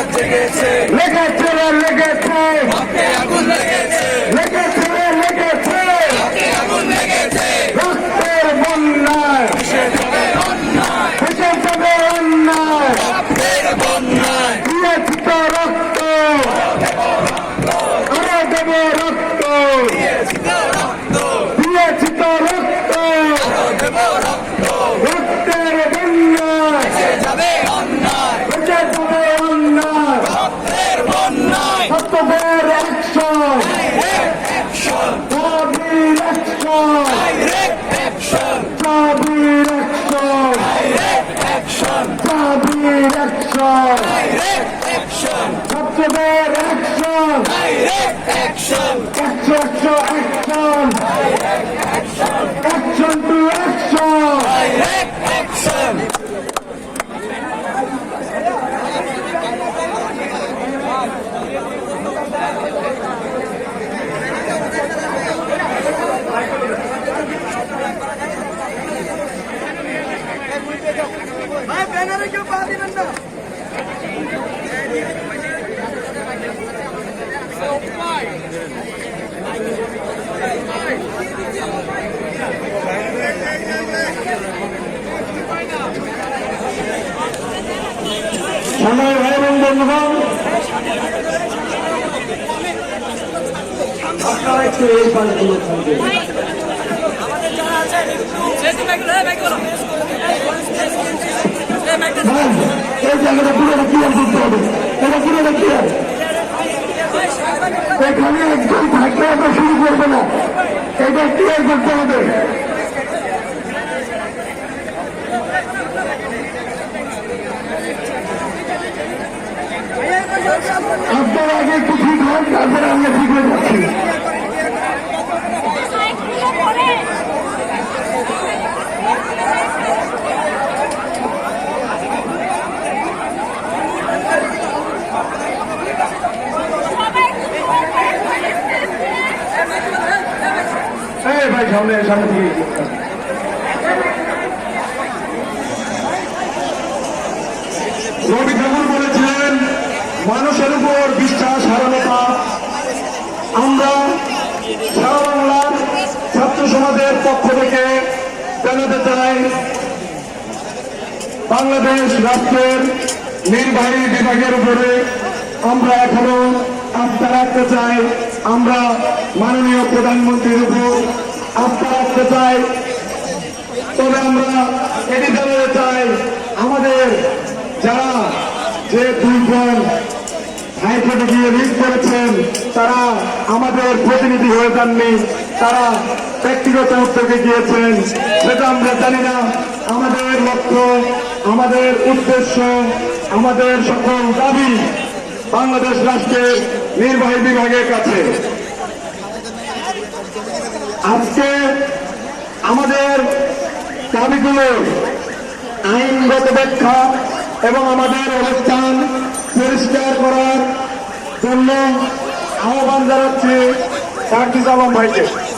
লেগেছে রক্তের বন্যায় ভেসে যাবে অন্যায় দিয়েছি তো রক্ত আরো দেব রক্ত দিয়েছি তো রক্ত রক্তের বন্যায় ভেসে যাবে অন্যায় সত্যদের অ্যাকশন দাবির অ্যাকশন দাবির অ্যাকশন সত্যদের অ্যাকশন অ্যাকশন টু অ্যাকশন সময় ভাই এবং বন্ধুগণ আপনারা একটু এই পাশগুলো থাকবেন এই জায়গাটা পুরোটা ক্লিয়ার করতে হবে এটা পুরোটা ক্লিয়ার এখানে একজন থাকলে আমরা শুরু করবো না এটা ক্লিয়ার করতে হবে আপনারা আগে একটু ঠিক হন তারপরে আমরা ঠিক হয়ে যাচ্ছি ভাই সামনে সামনে থেকে রবি ঠাকুর বলেছিলেন মানুষের উপর বিশ্বাস হারানো পাপ আমরা সারা বাংলার ছাত্র সমাজের পক্ষ থেকে জানাতে চাই বাংলাদেশ রাষ্ট্রের নির্বাহী বিভাগের উপরে আমরা এখনো আস্থা রাখতে চাই আমরা মাননীয় প্রধানমন্ত্রীর উপর আস্থা রাখতে চাই তবে আমরা এটি জানাতে চাই আমাদের যারা যে দুইজন হাইকোর্টে গিয়ে রিট করেছেন তারা আমাদের প্রতিনিধি হয়ে যাননি তারা ব্যক্তিগত উদ্যোগে গিয়েছেন সেটা আমরা জানি না আমাদের লক্ষ্য আমাদের উদ্দেশ্য আমাদের সকল দাবি বাংলাদেশ রাষ্ট্রের নির্বাহী বিভাগের কাছে আজকে আমাদের দাবিগুলো আইনগত ব্যাখ্যা এবং আমাদের অবস্থান পরিষ্কার করার জন্য আহ্বান জানাচ্ছি সার্জিস আলম ভাইকে।